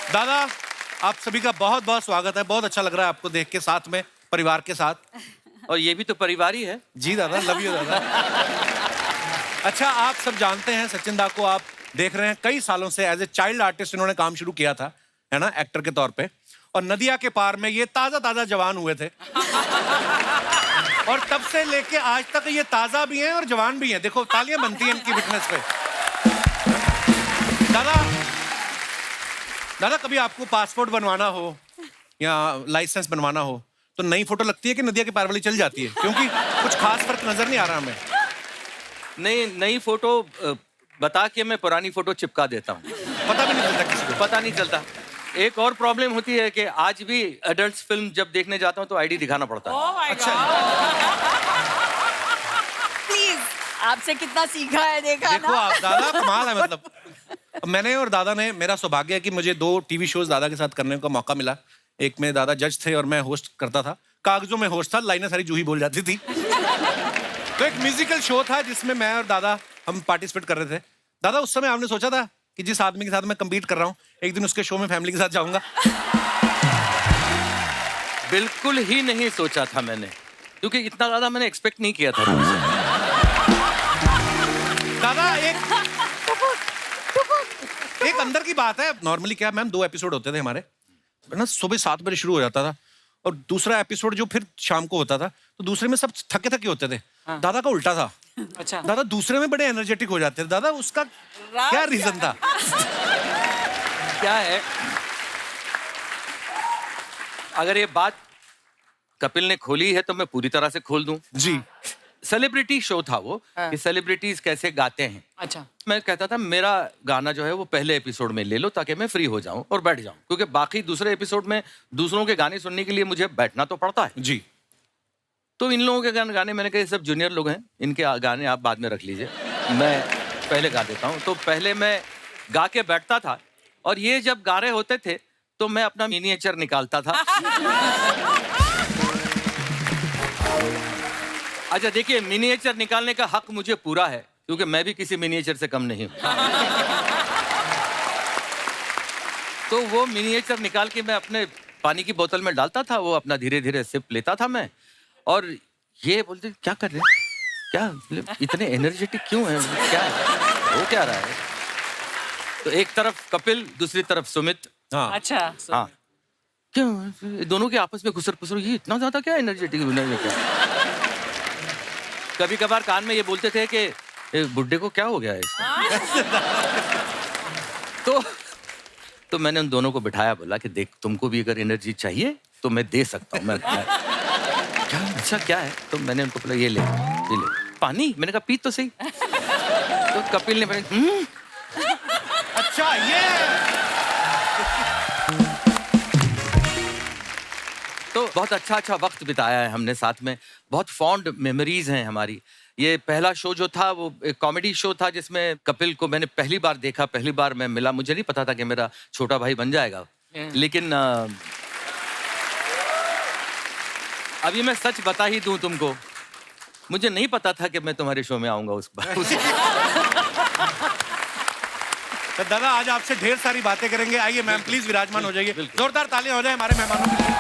दादा, आप सभी का बहुत बहुत स्वागत है। बहुत अच्छा लग रहा है आपको देख के, साथ में परिवार के साथ। और ये भी तो परिवार ही है। जी दादा, लव यू दादा। अच्छा, आप सब जानते हैं सचिन दा को, आप देख रहे हैं कई सालों से एज ए चाइल्ड आर्टिस्ट इन्होंने काम शुरू किया था, है ना, एक्टर के तौर पे। और नदिया के पार में ये ताजा ताजा जवान हुए थे। और तब से लेके आज तक ये ताजा भी हैं और जवान भी हैं। देखो, तालियां बनती हैं इनकी फिटनेस पे। दादा, कभी आपको पासपोर्ट बनवाना हो या लाइसेंस बनवाना हो तो नई फोटो लगती है कि नदिया के पार वाली चल जाती है? क्योंकि कुछ खास फर्क नजर नहीं आ रहा हमें। नई फोटो बता के मैं पुरानी फोटो चिपका देता हूँ। पता भी नहीं चलता किसी को। पता नहीं चलता। एक और प्रॉब्लम होती है कि आज भी एडल्ट फिल्म जब देखने जाता हूँ तो आईडी दिखाना पड़ता है। Oh my अच्छा। प्लीज, आपसे कितना सीखा है, देखा देखो ना? आप, दादा कमाल है। मतलब मैंने और दादा ने, मेरा सौभाग्य है कि मुझे 2 टीवी शोज दादा के साथ करने का मौका मिला। एक में दादा जज थे और मैं होस्ट करता था। कागजों में होस्ट था, लाइनें सारी जूही बोल जाती थी। तो एक म्यूजिकल शो था जिसमें मैं और दादा हम पार्टिसिपेट कर रहे थे। दादा, उस समय आपने सोचा था कि जिस आदमी के साथ मैं कम्पीट कर रहा हूँ एक दिन उसके शो में फैमिली के साथ जाऊंगा? बिल्कुल ही नहीं सोचा था मैंने, क्योंकि इतना ज्यादा मैंने एक्सपेक्ट नहीं किया था तुमसे। दादा, एक अंदर की बात है। नॉर्मली क्या मैम, 2 एपिसोड होते थे हमारे ना, सुबह 7 बजे शुरू हो जाता था और दूसरा एपिसोड जो फिर शाम को होता था, तो दूसरे में सब थके थके होते थे। हाँ। दादा का उल्टा था। अच्छा। दादा दूसरे में बड़े एनर्जेटिक हो जाते थे। दादा, उसका क्या रीजन था? क्या है, अगर ये बात कपिल ने खोली है तो मैं पूरी तरह से खोल दूं। जी। सेलिब्रिटी शो था वो, हाँ। कि सेलिब्रिटीज कैसे गाते हैं। अच्छा। मैं कहता था मेरा गाना जो है वो पहले एपिसोड में ले लो ताकि मैं फ्री हो जाऊं और बैठ जाऊं, क्योंकि बाकी दूसरे एपिसोड में दूसरों के गाने सुनने के लिए मुझे बैठना तो पड़ता है। जी। तो इन लोगों के गाने मैंने कहा ये सब जूनियर लोग हैं, इनके गाने आप बाद में रख लीजिए, मैं पहले गा देता हूँ। तो पहले मैं गा के बैठता था और ये जब गा रहे होते थे तो मैं अपना मिनिएचर निकालता था। अच्छा देखिए, मिनिएचर निकालने का हक मुझे पूरा है, क्योंकि मैं भी किसी मिनिएचर से कम नहीं हूं। तो वो मिनिएचर निकाल के मैं अपने पानी की बोतल में डालता था, वो अपना धीरे धीरे सिप लेता था मैं। और ये बोलते क्या कर रहे हैं, क्या मतलब इतने एनर्जेटिक क्यों है, क्या है, वो क्या रहा है। तो एक तरफ कपिल, दूसरी तरफ सुमित। हाँ। अच्छा। हाँ, क्यों दोनों के आपस में घुसर पुसर, ये इतना ज्यादा क्या एनर्जेटिक क्या। कभी कभार कान में ये बोलते थे कि बुड्ढे को क्या हो गया है इसको। तो मैंने उन दोनों को बिठाया, बोला कि देख, तुमको भी अगर एनर्जी चाहिए तो मैं दे सकता हूँ। मैं क्या, अच्छा क्या है? तो मैंने उनको बोला ये ले पानी। मैंने कहा पी तो सही। तो कपिल ने अच्छा, ये तो बहुत अच्छा वक्त बिताया है हमने साथ में, बहुत फॉन्ड मेमोरीज हैं हमारी। ये पहला शो जो था वो एक कॉमेडी शो था जिसमें कपिल को मैंने पहली बार देखा, पहली बार मैं मिला। मुझे नहीं पता था कि मेरा छोटा भाई बन जाएगा, लेकिन अभी मैं सच बता ही दूं तुमको, मुझे नहीं पता था कि मैं तुम्हारे शो में आऊंगा उस बार। तो दादा, आज आपसे ढेर सारी बातें करेंगे। आइए मैम, प्लीज विराजमान हो जाइए। जोरदार तालियां हो जाए हमारे मेहमानों के लिए।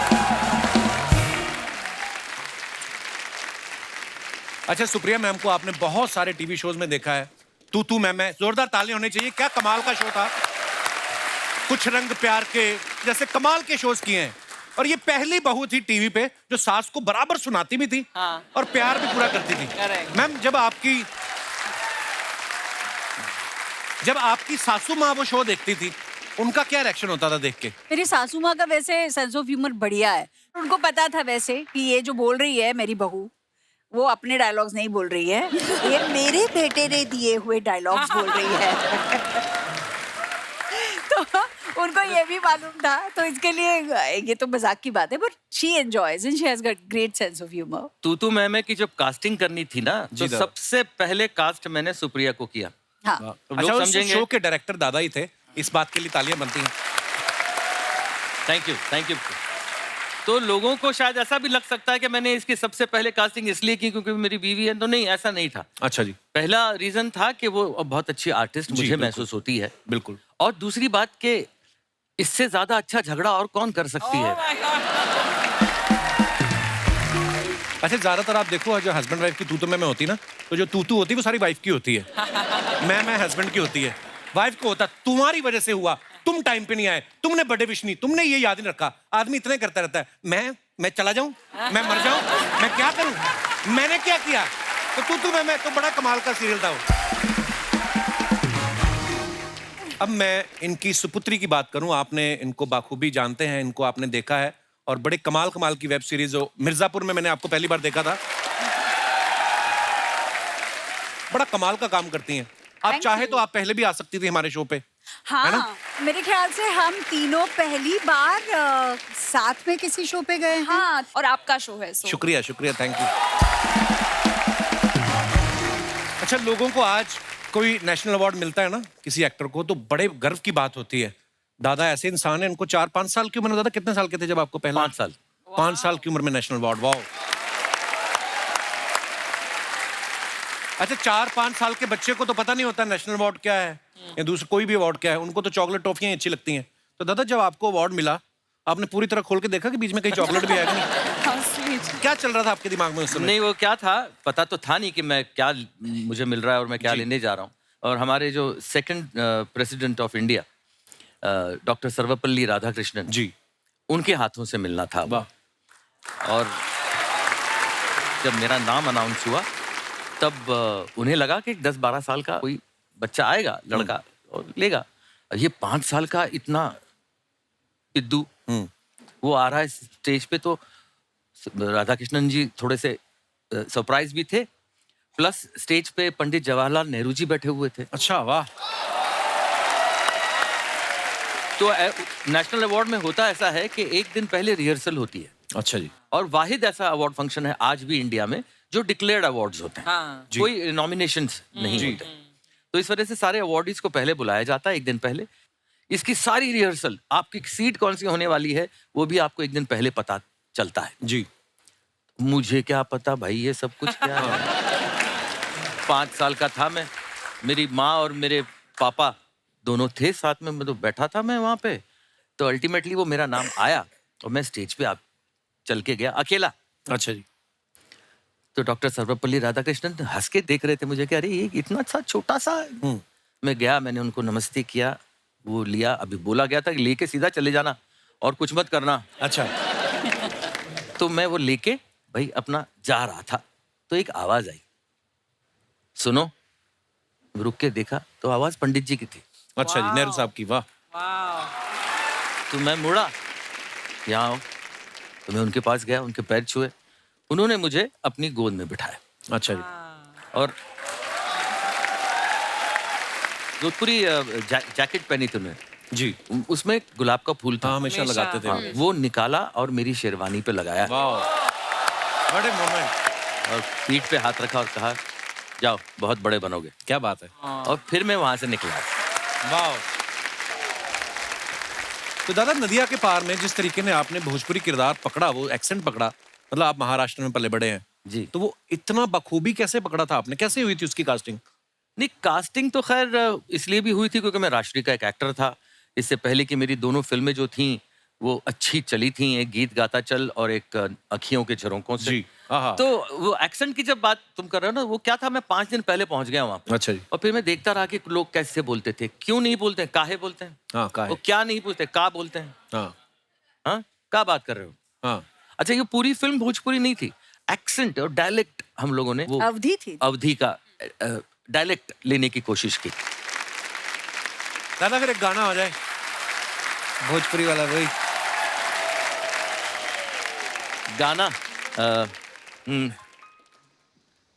अच्छा, सुप्रिया मैम को आपने बहुत सारे टीवी शोज में देखा है। तू मैं, जोरदार तालियां होनी चाहिए। क्या कमाल का शो था। कुछ रंग प्यार के जैसे कमाल के शोज किए हैं। और ये पहली बहू थी टीवी पे जो सास को बराबर सुनाती भी थी। हाँ। और प्यार भी पूरा करती थी। Correct. मैम, जब आपकी सासू माँ वो शो देखती थी, उनका क्या रिएक्शन होता था देख के? मेरी सासू माँ का वैसे सेंस ऑफ ह्यूमर बढ़िया है। उनको पता था वैसे कि ये जो बोल रही है मेरी बहू, वो अपने डायलॉग्स नहीं बोल रही है, ये मेरे बेटे ने दिए हुए डायलॉग्स बोल रही है। तो उनको ये भी मालूम था, तो इसके लिए ये तो मजाक की बात है, but she enjoys and she has got great sense of humour. तू मैं की जब कास्टिंग करनी थी ना, तो सबसे पहले कास्ट मैंने सुप्रिया को किया। हाँ। अच्छा, उस शो के डायरेक्टर दादा ही थे। इस बात के लिए तालियां बनती हैं। Thank you. तो लोगों को शायद ऐसा भी लग सकता है कि मैंने इसकी सबसे पहले कास्टिंग इसलिए की क्योंकि मेरी बीवी है, तो नहीं, ऐसा नहीं था। अच्छा जी। पहला रीजन था कि वो बहुत अच्छी आर्टिस्ट मुझे महसूस होती है। बिल्कुल। और दूसरी बात कि इससे ज्यादा अच्छा झगड़ा और कौन कर सकती है? अच्छा, ज्यादातर आप देखो जो हस्बैंड वाइफ की तू तो मैं होती ना, तो जो तू होती है वो सारी वाइफ की होती है, मैं हस्बैंड की होती है। वाइफ को होता तुम्हारी वजह से हुआ, तुम टाइम पे नहीं आए, तुमने बर्थडे विश नहीं, तुमने ये याद नहीं रखा। आदमी इतने करता रहता है, मैं चला जाऊं, मैं मर जाऊं, मैं क्या करूं, मैंने क्या किया? तो तू मैं तो बड़ा कमाल का सीरियल था वो। अब मैं इनकी सुपुत्री की बात करूं, आपने इनको बाखूबी जानते हैं, इनको आपने देखा है, और बड़े कमाल कमाल की वेब सीरीज हो। मिर्जापुर में मैंने आपको पहली बार देखा था, बड़ा कमाल का काम करती हैं आप। Thank चाहे you. तो आप पहले भी आ सकती थी हमारे शो पे, है ना? हाँ, मेरे ख्याल से हम तीनों पहली बार साथ में किसी शो पे गए हैं। हाँ, और आपका शो है सो शुक्रिया शुक्रिया, थैंक यू। अच्छा, लोगों को आज कोई नेशनल अवार्ड मिलता है ना किसी एक्टर को, तो बड़े गर्व की बात होती है। दादा ऐसे इंसान है, इनको 4-5 साल की उम्र में, दादा कितने साल के थे जब आपको पहला? 5 साल। 5 साल की उम्र में नेशनल अवार्ड, वाओ। अच्छा, 4-5 साल के बच्चे को तो पता नहीं होता नेशनल अवार्ड क्या है या दूसरा कोई भी अवार्ड क्या है, उनको तो चॉकलेट टॉफियां अच्छी लगती हैं। तो दादा जब आपको अवार्ड मिला, आपने पूरी तरह खोल के देखा कि बीच में कहीं चॉकलेट भी आएगा नहीं? हाँ, स्वीट। क्या चल रहा था आपके दिमाग में उस समय? नहीं, वो क्या था, पता तो था नहीं कि मैं क्या मुझे मिल रहा है और मैं क्या लेने जा रहा हूँ। और हमारे जो second president of India doctor Sarvepalli Radhakrishnan ji, उनके हाथों से मिलना था। वाह। और जब मेरा नाम अनाउंस हुआ तब उन्हें लगा कि 10-12 साल का कोई बच्चा आएगा, लड़का, और लेगा। और ये 5 साल का इतना पिद्दू, वो आ रहा है स्टेज पे, तो राधाकृष्णन जी थोड़े से सरप्राइज भी थे, प्लस स्टेज पे पंडित जवाहरलाल नेहरू जी बैठे हुए थे। अच्छा, वाह। तो नेशनल अवार्ड में होता ऐसा है कि एक दिन पहले रिहर्सल होती है, अच्छा जी, और वाहिद ऐसा अवार्ड फंक्शन है आज भी इंडिया में जो डिक्लेयर्ड अवार्ड्स होते हैं। हाँ। जी। कोई नॉमिनेशंस नहीं होते। तो इस वजह से सारे अवार्डीज को पहले बुलाया जाता है, एक दिन पहले। इसकी सारी रिहर्सल, आपकी सीट कौन सी होने वाली है वो भी आपको एक दिन पहले पता चलता है। जी। मुझे क्या पता भाई ये सब कुछ क्या है। 5 साल का था मैं, मेरी माँ और मेरे पापा दोनों थे साथ में, मैं तो बैठा था मैं वहाँ पे। तो अल्टीमेटली वो मेरा नाम आया और मैं स्टेज पे चल के गया अकेला। अच्छा जी। तो डॉक्टर सर्वपल्ली राधाकृष्णन हंस के देख रहे थे मुझे कि अरे ये इतना सा छोटा सा है। मैं गया, मैंने उनको नमस्ते किया, वो लिया। अभी बोला गया था कि लेके सीधा चले जाना और कुछ मत करना। अच्छा। तो मैं वो लेके भाई अपना जा रहा था, तो एक आवाज आई, सुनो। रुक के देखा तो आवाज पंडित जी की थी। अच्छा जी, नेहरू साहब की, वाह। तो मैं मुड़ा, यहाँ आओ। तो मैं उनके पास गया, उनके पैर छुए, उन्होंने मुझे अपनी गोद में बिठाया। अच्छा जी। और जोधपुरी जैकेट पहनी थी उन्होंने जी, उसमें एक गुलाब का फूल था। हाँ, हमेशा लगाते थे। हाँ, वो निकाला और मेरी शेरवानी पे लगाया वाह, बड़े मोमेंट। और पीठ पे हाथ रखा और कहा जाओ बहुत बड़े बनोगे। क्या बात है। और फिर मैं वहां से निकला। वाह। तो दादा, नदिया के पार में जिस तरीके ने आपने भोजपुरी किरदार पकड़ा, वो एक्सेंट पकड़ा, मतलब आप महाराष्ट्र में पले बड़े हैं जी। तो वो इतना बखूबी कैसे पकड़ा था आपने? कैसे हुई थी उसकी कास्टिंग? नहीं, कास्टिंग तो खैर इसलिए भी हुई थी क्योंकि मैं राष्ट्रीय का एक एक्टर था। इससे पहले की मेरी दोनों फिल्में जो थी वो अच्छी चली थी, एक गीत गाता चल और एक अखियों के झरोकों से। जी, आहा। तो वो एक्सेंट की जब बात तुम कर रहे हो ना, वो क्या था, मैं 5 दिन पहले पहुंच गया वहां पे। अच्छा जी। और फिर मैं देखता रहा कि लोग कैसे बोलते थे, क्यों नहीं बोलते हैं, काहे बोलते हैं, हाँ, का है। वो क्या नहीं पूछते, का बोलते हैं। हाँ, हाँ, क्या बात कर रहे हो। हाँ। अच्छा, ये पूरी फिल्म भोजपुरी नहीं थी, एक्सेंट और डायलेक्ट हम लोगों ने वो अवधि थी। अवधि का डायलेक्ट लेने की कोशिश की। दादा, फिर एक गाना हो जाए भोजपुरी वाला, वही गाना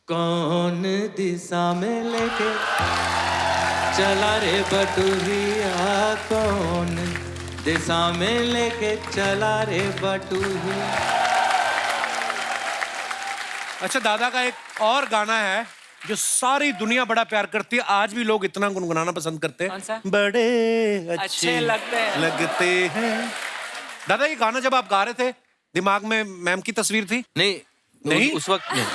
कौन दिशा में लेके चला रे बटुहिया, कौन दिशा में लेके चला रे बटुहिया। अच्छा, दादा का एक और गाना है जो सारी दुनिया बड़ा प्यार करती है, आज भी लोग इतना गुनगुनाना पसंद करते हैं। कौन सा? बड़े अच्छे लगते हैं। दादा, ये गाना जब आप गा रहे थे, दिमाग में मैम की तस्वीर थी? नहीं, उस वक्त नहीं।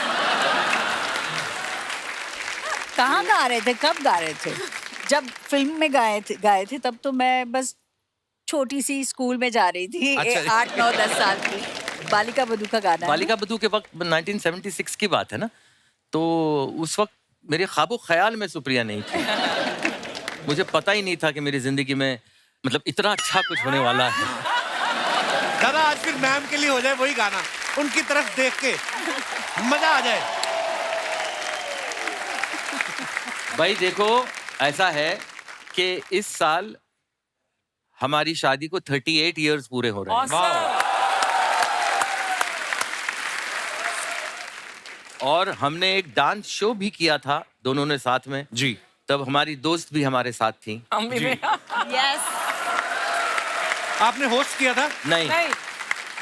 कहाँ गा रहे थे, कब गा रहे थे? जब फिल्म में गाए थे तब तो मैं बस छोटी सी स्कूल में जा रही थी, अच्छा। 8 9 10 साल की। बालिका बधू का गाना है बालिका बधू के वक्त 1976 की बात है ना, तो उस वक्त मेरे ख्वाबो ख्याल में सुप्रिया नहीं थी। मुझे पता ही नहीं था कि मेरी जिंदगी में मतलब इतना अच्छा कुछ होने वाला है। दादा आज फिर मैम के लिए हो जाए वही गाना, उनकी तरफ देख के मजा आ जाए। भाई देखो, ऐसा है कि इस साल हमारी शादी को 38 इयर्स पूरे हो रहे हैं। वाह। और हमने एक डांस शो भी किया था दोनों ने साथ में। जी। तब हमारी दोस्त भी हमारे साथ थी। हम भी यस आपने होस्ट किया था? नहीं, नहीं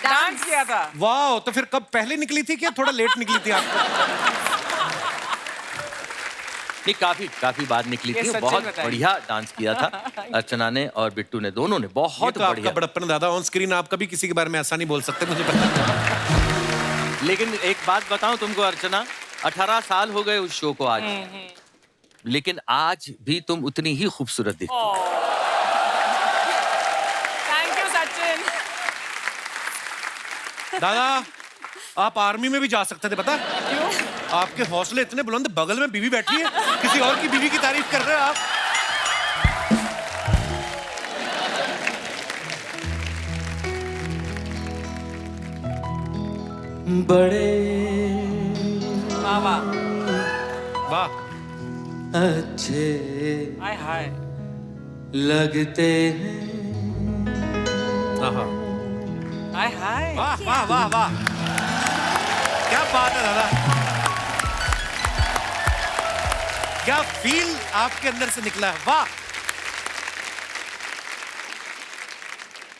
डांस किया था। वाह, तो फिर कब पहले निकली थी क्या थोड़ा लेट निकली थी आपको? नहीं, काफी बाद निकली ये थी। सचिन बहुत बताएं। बढ़िया डांस किया था अर्चना ने और बिट्टू ने, दोनों ने ये बहुत तो आपका बढ़िया। बड़प्पन दादा, ऑन स्क्रीन आप कभी किसी के बारे में ऐसा नहीं बोल सकते, मुझे पता है। लेकिन एक बात बताऊं तुमको अर्चना, 18 साल हो गए उस शो को आज, लेकिन आज भी तुम उतनी ही खूबसूरत दिखती हो। Thank you Sachin. दादा आप आर्मी में भी जा सकते थे, पता? क्यों? आपके हौसले इतने बुलंद, बगल में बीवी बैठी है, किसी और की बीवी की तारीफ कर रहे हो आप। बड़े वाह वाह वाह। अच्छे हाय हाय। लगते हैं। आहा। हाय हाय। वाह वाह वाह वाह, क्या बात है दादा, क्या फील आपके अंदर से निकला है, वाह।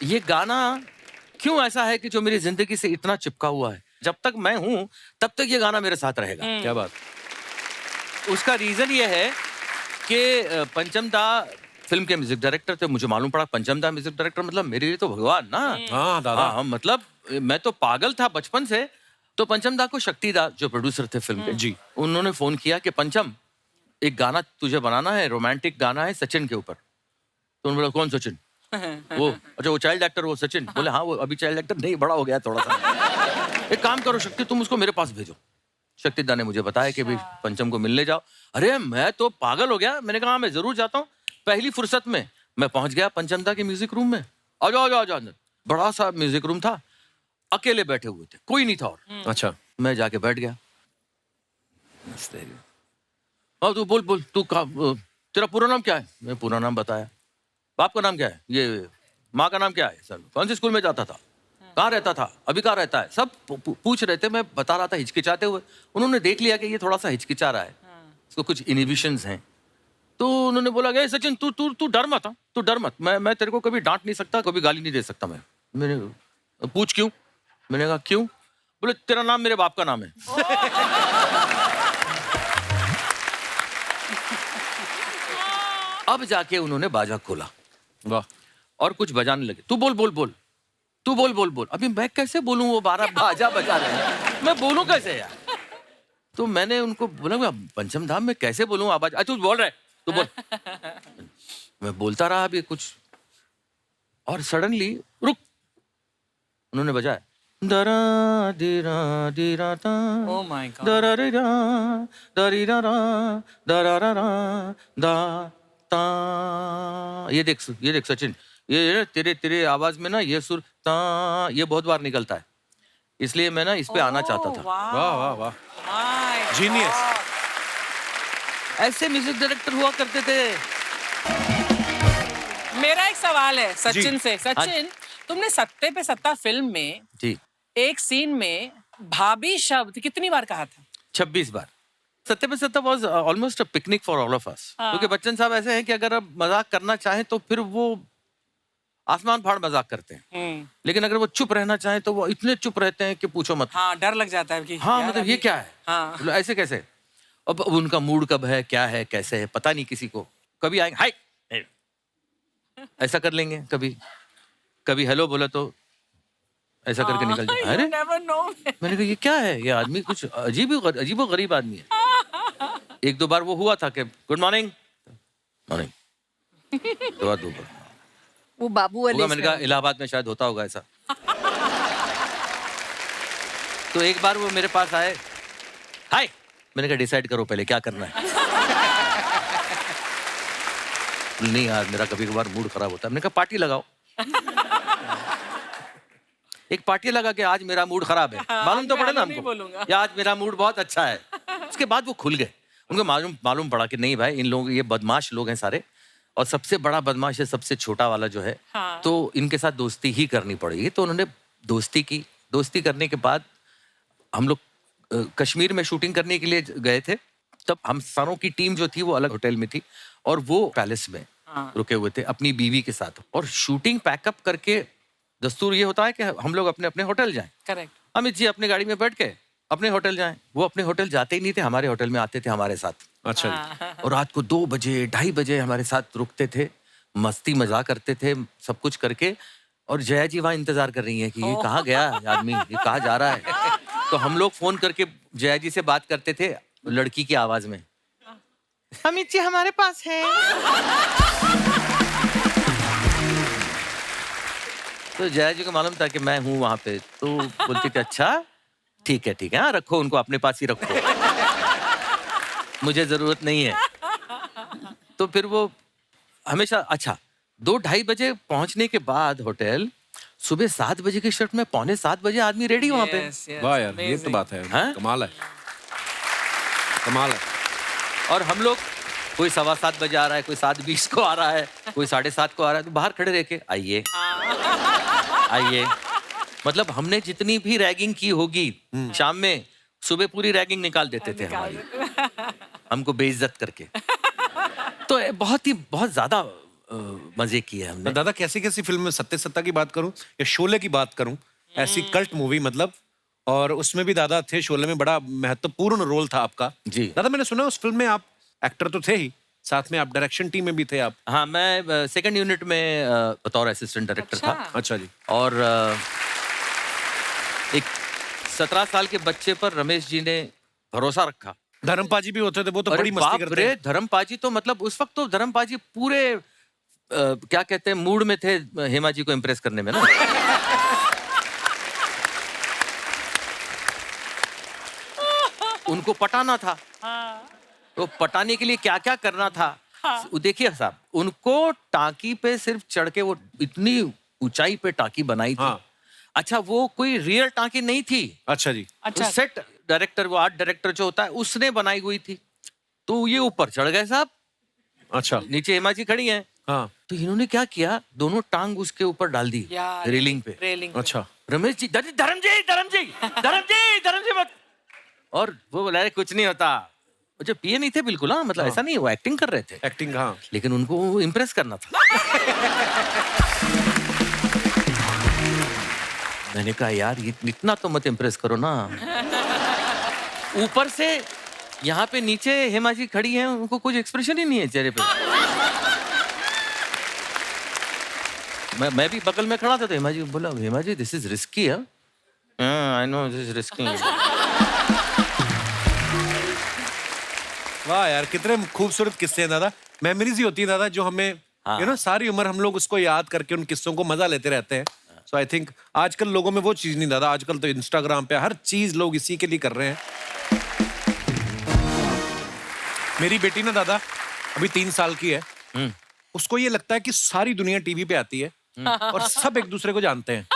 ये गाना क्यों ऐसा है कि जो मेरी जिंदगी से इतना चिपका हुआ है? जब तक मैं हूं तब तक ये गाना मेरे साथ रहेगा। क्या बात। उसका रीजन ये है कि पंचम दा फिल्म के म्यूजिक डायरेक्टर थे। मुझे मालूम पड़ा पंचम दा म्यूजिक डायरेक्टर मतलब मेरे लिए तो भगवान ना। हाँ दादा। हाँ, मतलब मैं तो पागल था बचपन से। तो पंचम दा को शक्ति दा जो प्रोड्यूसर थे फिल्म के, जी, उन्होंने फोन किया कि पंचम एक गाना तुझे बनाना है, रोमांटिक गाना है सचिन के ऊपर। तो उन्होंने बोला कौन सचिन? वो अच्छा वो चाइल्ड एक्टर वो सचिन? बोले हाँ वो अभी चाइल्ड एक्टर नहीं, बड़ा हो गया थोड़ा सा। एक काम करो शक्ति, तुम उसको मेरे पास भेजो। शक्ति दा ने मुझे बताया कि भाई पंचम को मिलने जाओ। अरे मैं तो पागल हो गया, मैंने कहा हाँ मैं जरूर जाता हूँ। पहली फुर्सत में मैं पहुंच गया पंचम दा के म्यूजिक रूम में। आ जाओ अंदर। बड़ा सा म्यूजिक रूम था, अकेले बैठे हुए थे, कोई नहीं था और। अच्छा। मैं जाके बैठ गया। हाँ तू बोल तू तेरा पूरा नाम क्या है? मैं पूरा नाम बताया। बाप का नाम क्या है? ये। माँ का नाम क्या है? सर कौन से स्कूल में जाता था? कहाँ रहता था? अभी कहाँ रहता है? सब पूछ रहे थे। मैं बता रहा था हिचकिचाते हुए। उन्होंने देख लिया कि ये थोड़ा सा हिचकिचा रहा है, इसको कुछ इनहिबिशंस हैं। तो उन्होंने बोला कि सचिन तू तू तू डर मत, तू डर मत। मैं तेरे को कभी डांट नहीं सकता, कभी गाली नहीं दे सकता। मैंने पूछ क्यों? मैंने कहा क्यों? बोले तेरा नाम मेरे बाप का नाम है। अब जाके उन्होंने बाजा खोला। वाह। और कुछ बजाने लगे। तू बोल तू बोल। अभी मैं कैसे बोलूं? वो 12 बाजा बजा रहे हैं, मैं बोलूं कैसे यार? तो मैंने उनको बोला पंचम धाम में कैसे बोलूं आवाज? तू बोल रहा है, तू बोल। मैं बोलता रहा अभी कुछ, और सडनली रुक, उन्होंने बजाया दरा दिरा दिरा ता Oh my God. दरा रे रा दरी रा रा दरा रा रा दा ता। ये देख सचिन, ये तेरे आवाज में ना ये सुर ता ये बहुत बार निकलता है, इसलिए मैं ना इस पे आना चाहता था। वाह वाह वाह, My जीनियस। God. ऐसे म्यूजिक डायरेक्टर हुआ करते थे। मेरा एक सवाल है सचिन जी। से। सचिन, तुमने सत्ते पे सत्ता फिल्म में जी एक सीन में भाभी शब्द कितनी बार कहा था? 26 बार। सत्ते पे सत्ता was almost a picnic for all of us. क्योंकि बच्चन साहब ऐसे हैं कि अगर आप मजाक करना चाहें तो फिर वो आसमान फाड़ मजाक करते हैं, लेकिन अगर वो चुप रहना चाहें तो वो इतने चुप रहते हैं कि पूछो मत। हाँ, डर लग जाता है कि हाँ यार मतलब ये अभी- क्या है? हाँ। मतलब ऐसे कैसे? अब उनका मूड कब है, क्या है, कैसे है, पता नहीं किसी को। कभी आएंगे हाय ऐसा कर लेंगे, कभी हेलो बोला तो ऐसा करके निकल जाए। You अरे never know. मैंने कहा ये क्या है? ये आदमी कुछ अजीब व गरीब आदमी है। एक दो बार वो हुआ था कि गुड मॉर्निंग मॉर्निंग, दो बार वो बाबू वाले होगा, मैंने कहा इलाहाबाद में शायद होता होगा ऐसा। तो एक बार वो मेरे पास आए, हाय, मैंने कहा डिसाइड करो पहले क्या करना है। नहीं यार, मेरा कभी कभार मूड खराब होता है। मैंने कहा पार्टी लगाओ। एक पार्टी लगा के आज मेरा मूड खराब है, मालूम तो मैं पड़े ना नहीं हमको बोलूंगा। या आज मेरा मूड बहुत अच्छा है। उसके बाद वो खुल गए, उनको मालूम पड़ा कि नहीं भाई, इन लोगों ये बदमाश लोग हैं सारे, और सबसे बड़ा बदमाश है सबसे छोटा वाला जो है, हाँ। तो इनके साथ दोस्ती ही करनी पड़ेगी। तो उन्होंने दोस्ती की। दोस्ती करने के बाद हम लोग कश्मीर में शूटिंग करने के लिए गए थे। तब हम सारों की टीम जो थी वो अलग होटल में थी और वो पैलेस में रुके हुए थे अपनी बीवी के साथ। और शूटिंग पैकअप करके दस्तूर ये होता है कि हम लोग अपने अपने होटल जाएं। करेक्ट। अमित जी अपनी गाड़ी में बैठ के अपने होटल जाएं। वो अपने होटल जाते ही नहीं थे, हमारे होटल में आते थे हमारे साथ। अच्छा जी। और रात को 2 बजे 2:30 बजे हमारे साथ रुकते थे, मस्ती मजाक करते थे, सब कुछ करके। और जया जी वहाँ इंतजार कर रही हैं कि ये कहाँ गया आदमी, ये कहाँ जा रहा है। तो हम लोग फोन करके जया जी से बात करते थे लड़की की आवाज में, अमित जी हमारे पास है। तो जया जी को मालूम था कि मैं हूँ वहां पे, तो बोलती थी अच्छा ठीक है हाँ, रखो उनको अपने पास ही रखो, मुझे जरूरत नहीं है। तो फिर वो हमेशा अच्छा 2-2:30 बजे पहुंचने के बाद होटल, सुबह 7 बजे की शिफ्ट में 6:45 बजे आदमी रेडी वहां पे। Yes, yes, वाह यार, ये तो amazing. बात है, हैं? कमाल है, कमाल है। और हम लोग कोई 7:15 बजे आ रहा है, कोई 7:20 को आ रहा है, कोई 7:30 को आ रहा है, तो बाहर खड़े रह के आइए आइए। मतलब हमने जितनी भी रैगिंग की होगी शाम में, सुबह पूरी रैगिंग निकाल देते थे हमारी, हमको बेइज्जत करके। तो बहुत ज्यादा मजे किए हमने। दादा कैसी कैसी फिल्म में, सत्ते सत्ता की बात करूं या शोले की बात करूं, ऐसी कल्ट मूवी मतलब, और उसमें भी दादा थे। शोले में बड़ा महत्वपूर्ण रोल था आपका जी। दादा। मैंने सुना उस फिल्म में आप एक्टर तो थे ही, साथ में आप डायरेक्शन टीम में भी थे आप। हाँ, मैं सेकंड यूनिट में बतौर असिस्टेंट डायरेक्टर था। अच्छा जी। और एक 17 साल के बच्चे पर रमेश जी ने भरोसा रखा। धर्मपा जी भी होते थे, वो तो अरे बड़ी मस्ती बाप करते रे, हैं। धर्मपाजी तो मतलब उस वक्त तो धर्मपाजी पूरे क्या कहते हैं मूड में थे हेमा जी को इम्प्रेस करने में ना। उनको पटाना था, तो पटाने के लिए क्या क्या करना था। देखिए साहब, उनको टाकी पे सिर्फ चढ़ के, वो इतनी ऊंचाई पे टाकी बनाई थी। हाँ। अच्छा, वो कोई रियल टाकी नहीं थी। अच्छा जी। अच्छा। सेट डायरेक्टर, वो आर्ट डायरेक्टर जो होता है, उसने बनाई हुई थी। तो ये ऊपर चढ़ गए साहब, अच्छा। नीचे हेमा जी खड़ी हैं। हाँ। तो इन्होंने क्या किया, दोनों टांग उसके ऊपर डाल दी यार, रेलिंग पे। रेलिंग अच्छा। रमेश जी, धर्म जी मत। और वो बोला अरे कुछ नहीं होता। वो जो पिए नहीं थे बिल्कुल, हाँ, मतलब ऐसा नहीं, वो एक्टिंग कर रहे थे, एक्टिंग। हाँ। लेकिन उनको इम्प्रेस करना था। मैंने कहा यार इतना तो मत इम्प्रेस करो ना। ऊपर से यहाँ पे नीचे हेमा जी खड़ी हैं, उनको कुछ एक्सप्रेशन ही नहीं है चेहरे पे। मैं भी बगल में खड़ा था, तो हेमा जी बोला, Hema ji this is risky है। I know this is risky. वाह यार, कितने खूबसूरत किस्से हैं दादा। मेमोरीज ही होती है दादा, जो हमें हाँ। यू नो सारी उम्र हम लोग उसको याद करके उन किस्सों को मजा लेते रहते हैं। सो आई थिंक आजकल लोगों में वो चीज नहीं दादा। आजकल तो इंस्टाग्राम पे हर चीज लोग इसी के लिए कर रहे हैं। मेरी बेटी ना दादा अभी 3 साल की है। उसको ये लगता है कि सारी दुनिया टीवी पे आती है और सब एक दूसरे को जानते हैं।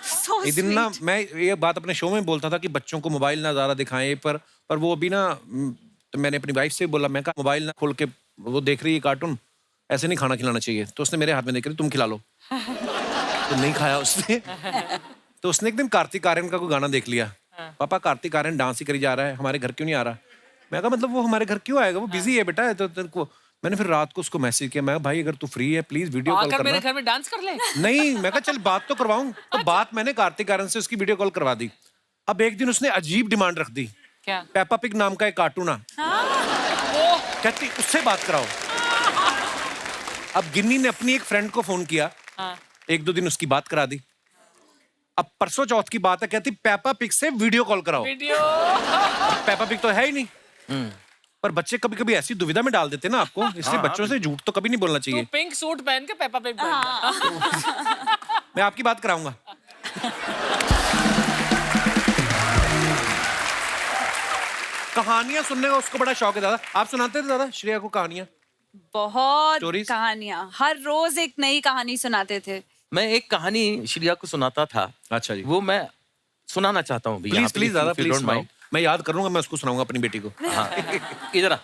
So एक दिन ना sweet. मैं ये बात अपने शो में बोलता था कि बच्चों को मोबाइल ना ज्यादा दिखाएं, पर वो अभी ना, तो मैंने अपनी वाइफ से बोला, मैं कहा मोबाइल ना खोल के वो देख रही है कार्टून, ऐसे नहीं खाना खिलाना चाहिए। तो उसने मेरे हाथ में देख रही, तुम खिला लो। तो नहीं खाया उसने। तो उसने एक दिन कार्तिक आर्यन का कोई गाना देख लिया। पापा कार्तिक आर्यन डांस ही करी जा रहा है, हमारे घर क्यों नहीं आ रहा। मैं कहा मतलब वो हमारे घर क्यों आएगा, वो बिजी है बेटा। तो तेरे को मैंने फिर रात को उसको मैसेज किया, मैं भाई अगर तू फ्री है प्लीज वीडियो कॉल आकर मेरे करना। घर में डांस कर ले। नहीं, मैं कहा चल बात तो करवाऊं। तो बात मैंने कार्तिक आर्यन से उसकी वीडियो कॉल करवा दी। अब एक दिन उसने अजीब डिमांड रख दी, क्या? पेपा पिग नाम का एक कार्टून आ, कहती उससे बात कराओ। अब गिन्नी ने अपनी एक फ्रेंड को फोन किया, 1-2 दिन उसकी बात करा दी। अब परसों चौथ की बात है, कहती पेपा पिग से वीडियो कॉल कराओ। वीडियो। पेपा पिग तो है ही नहीं। पर बच्चे कभी कभी ऐसी दुविधा में डाल देते हैं ना आपको, इसलिए बच्चों से झूठ तो कभी नहीं बोलना तू चाहिए। पिंक सूट पहन के पेपा पिग बन जा। मैं आपकी बात कराऊंगा। कहानियां सुनने का उसको बड़ा शौक है दादा। आप सुनाते थे दादा श्रेया को कहानियां? बहुत Stories? कहानियां, हर रोज एक नई कहानी सुनाते थे। मैं एक कहानी श्रेया को सुनाता था, अच्छा जी, वो मैं सुनाना चाहता हूँ प्लीज प्लीज दादा प्लीज डोंट सुनाओ। मैं याद करूंगा, मैं उसको सुनाऊंगा अपनी बेटी को। हाँ, इधर आ।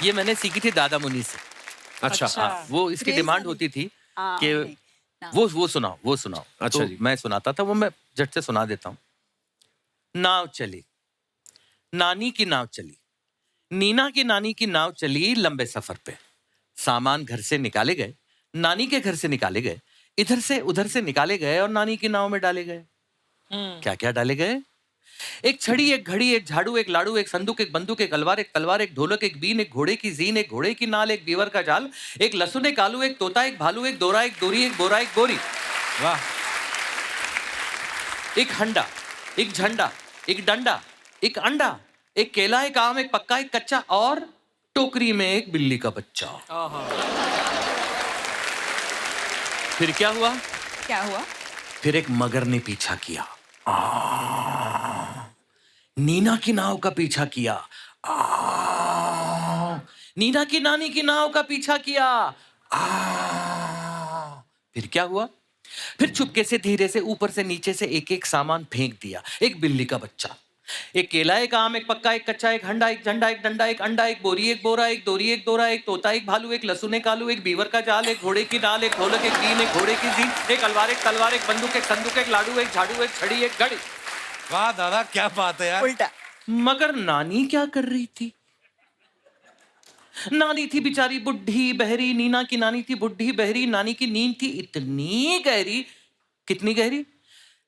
ये मैंने सीखी थी दादा मुनि से। अच्छा हाँ, वो इसकी Crazy डिमांड वाली? होती थी हाँ, कि नहीं, ना। वो सुनाओ। अच्छा तो जी। मैं सुनाता था, वो मैं झट से सुना देता हूँ। नाव चली, नानी की नाव चली, नीना की नानी की नाव चली लंबे सफर पे। सामान घर से निकाले गए, नानी के घर से निकाले गए, इधर से उधर से निकाले गए और नानी की नाव में डाले गए। क्या क्या डाले गए? एक छड़ी, एक घड़ी, एक झाड़ू, एक लाड़ू, एक संदूक, एक बंदूक, एक अलवार, एक तलवार, एक ढोलक, एक बीन, एक घोड़े की जीन, एक घोड़े की नाल, एक बीवर का जाल, एक लहसुन, एक आलू, एक तोता, एक भालू, एक दोरा, एक दोरी, एक बोरा, एक बोरी। वाह। एक हंडा, एक झंडा, एक डंडा, एक अंडा, एक केला, एक आम, एक पक्का, एक कच्चा और टोकरी में एक बिल्ली का बच्चा। फिर क्या हुआ? क्या हुआ? फिर एक मगर ने पीछा किया, नीना की नाव का पीछा किया, नीना की नानी की नाव का पीछा किया। फिर क्या हुआ? फिर चुपके से धीरे से ऊपर से नीचे से एक एक सामान फेंक दिया। एक बिल्ली का बच्चा, एक केला, एक आम, एक पक्का, एक कच्चा, एक हंडा, एक झंडा, एक डंडा, एक अंडा, एक बोरी, एक बोरा, एक दोरी, एक दोरा, एक तोता, एक भालू, एक लहसुन, एक आलू, एक बीवर का जाल, एक घोड़े की नाल, एक ढोलक, एक बीन, एक घोड़े की जीन, एक अलवार, एक तलवार, एक बंदूक, एक संदूक, एक लाडू, एक झाड़ू, एक छड़ी, एक घड़ी। वाह दादा क्या बात है यार। उल्टा। मगर नानी क्या कर रही थी? नानी थी बेचारी बुढ़ी बहरी, नीना की नानी थी बुढ़ी बहरी, नानी की नींद थी इतनी गहरी। कितनी गहरी?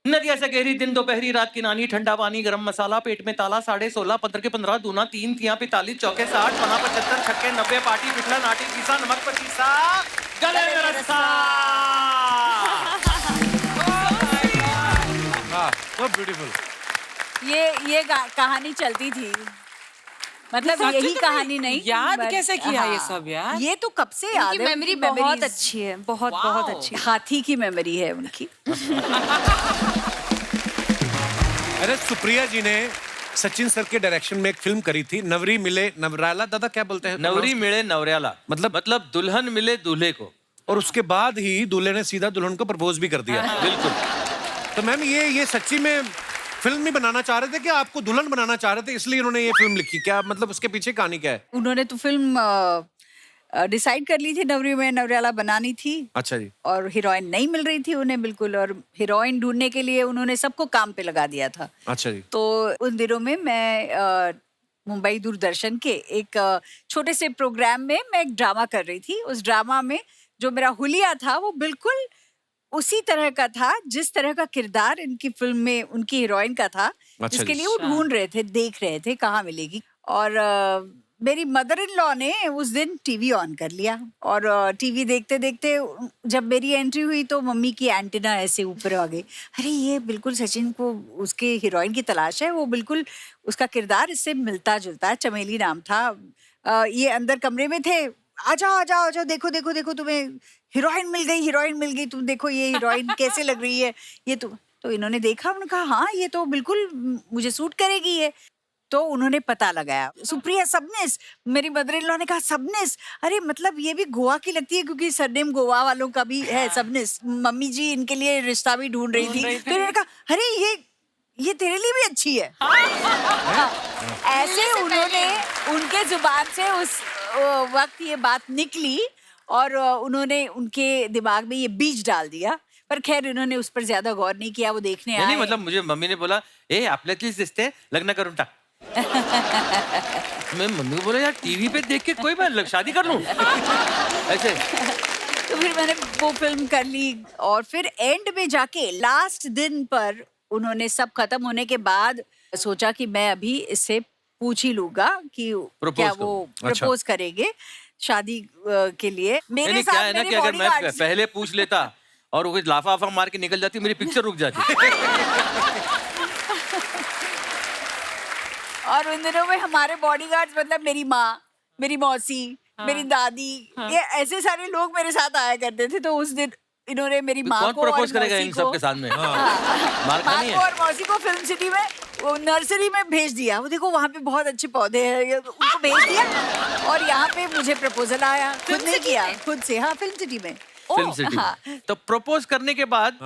नदिया से गहरी, दिन दोपहरी, रात की नानी, ठंडा पानी, गरम मसाला, पेट में ताला, 16.5 15 के 15, दूना 3 तिया 45 चौके 60 पना 75 छक्के 90 पाटी पिछला नाटी पीसा नमक पचीसा गले में रस्सा। हाँ so ब्यूटीफुल। ये कहानी चलती थी, मतलब सच यही में कहानी नहीं। याद but- कैसे किया ये हाँ, सब यार? ये तो कब से याद उनकी है। मेमोरी उनकी बहुत memories- अच्छी है, बहुत Wow. बहुत अच्छी। हाथी की मेमोरी है उनकी। अरे सुप्रिया जी ने सचिन सर के डायरेक्शन में एक फिल्म करी थी, नवरी मिले नवराला। दादा क्या बोलते हैं? नवरी मिले नवऱ्याला, मतलब दुल्हन मिले दूल्हे को। और उसके बाद ही दूल्हे ने सीधा दुल्हन को प्रपोज भी कर दिया। बिल्कुल। तो मैम ये सच्ची में फिल्म नहीं बनाना चाह रहे थे कि आपको दुल्हन बनाना चाह रहे थे, इसलिए उन्होंने ये फिल्म लिखी? क्या मतलब उसके पीछे कहानी क्या है? उन्होंने तो फिल्म डिसाइड कर ली थी, नवरी में नवरियाला बनानी थी। अच्छा जी। और हीरोइन नहीं मिल रही थी उन्हें बिल्कुल, और हीरोइन ढूंढने के लिए उन्होंने सबको काम पे लगा दिया था। अच्छा जी। तो उन दिनों में मैं मुंबई दूरदर्शन के एक छोटे से प्रोग्राम में मैं एक ड्रामा कर रही थी। उस ड्रामा में जो मेरा हुलिया था वो बिल्कुल उसी तरह का था जिस तरह का किरदार इनकी फिल्म में उनकी हीरोइन का था, अच्छा जिसके जी। लिए वो ढूंढ रहे थे, देख रहे थे कहाँ मिलेगी। और मेरी मदर इन लॉ ने उस दिन टीवी ऑन कर लिया, और टीवी देखते देखते जब मेरी एंट्री हुई तो मम्मी की एंटीना ऐसे ऊपर आ गई। अरे ये बिल्कुल सचिन को उसके हीरोइन की तलाश है, वो बिल्कुल उसका किरदार इससे मिलता जुलता है। चमेली नाम था। ये अंदर कमरे में थे, आजाओ आजाओ आजाओ, देखो देखो देखो तुम्हें हीरोइन मिल गई, हीरोइन मिल गई, तुम देखो ये हीरोइन कैसे लग रही है ये। तो इन्होंने देखा, उन्होंने कहा हाँ ये तो बिल्कुल मुझे सूट करेगी ये। तो उन्होंने पता लगाया, सुप्रिया सबनिस। मेरी मदर इन लॉ ने कहा सबनिस, अरे मतलब ये भी गोवा की लगती है क्योंकि सरनेम गोवा वालों का भी है सबनिस। मम्मी जी इनके लिए रिश्ता भी ढूंढ रही थी। तो इन्होंने कहा अरे ये तेरे लिए भी अच्छी है। ऐसे उन्होंने उनके जुबान से उस वक्त ये बात निकली, और उन्होंने उनके दिमाग में ये बीज डाल दिया। पर खैर इन्होंने उस पर ज्यादा गौर नहीं किया, वो देखने आए। नहीं मतलब मुझे मम्मी ने बोला ए आपल्यातलीच दिसते, लग्न करून टाक। मैं मम्मी को बोला यार टीवी पे देख के कोई मैं शादी कर लूं ऐसे। तो फिर मैंने वो फिल्म कर ली, और फिर एंड में जाके लास्ट दिन पर उन्होंने सब खत्म होने के बाद सोचा कि मैं अभी इससे पूछ ही लूंगा कि क्या वो प्रपोज करेंगे शादी के लिए। मेरे क्या है साथ ना मेरे कि अगर मैं bodyguards- पहले पूछ लेता और वो लाफा वाफा मार के निकल जाती, मेरी पिक्चर रुक जाती। और उन दिनों में हमारे बॉडीगार्ड्स मतलब मेरी माँ, मेरी मौसी, मेरी दादी, ये ऐसे सारे लोग मेरे साथ आया करते थे। तो उस दिन इन्होंने मेरी माँ कौन को और प्रपोज करेगा मौसी इन को, सब के सामने? मार माँ खानी को है। और मौसी को फिल्म सिटी में वो नर्सरी में भेज दिया। वो देखो वहाँ पे बहुत अच्छे पौधे हैं, उनको भेज दिया। और यहाँ पे मुझे प्रपोजल आया, खुद फिल्म नहीं सिटी किया, में? खुद से। हाँ, फिल्म सिटी में। फिल्म सिटी हाँ। में। तो प्रपोज करने के बाद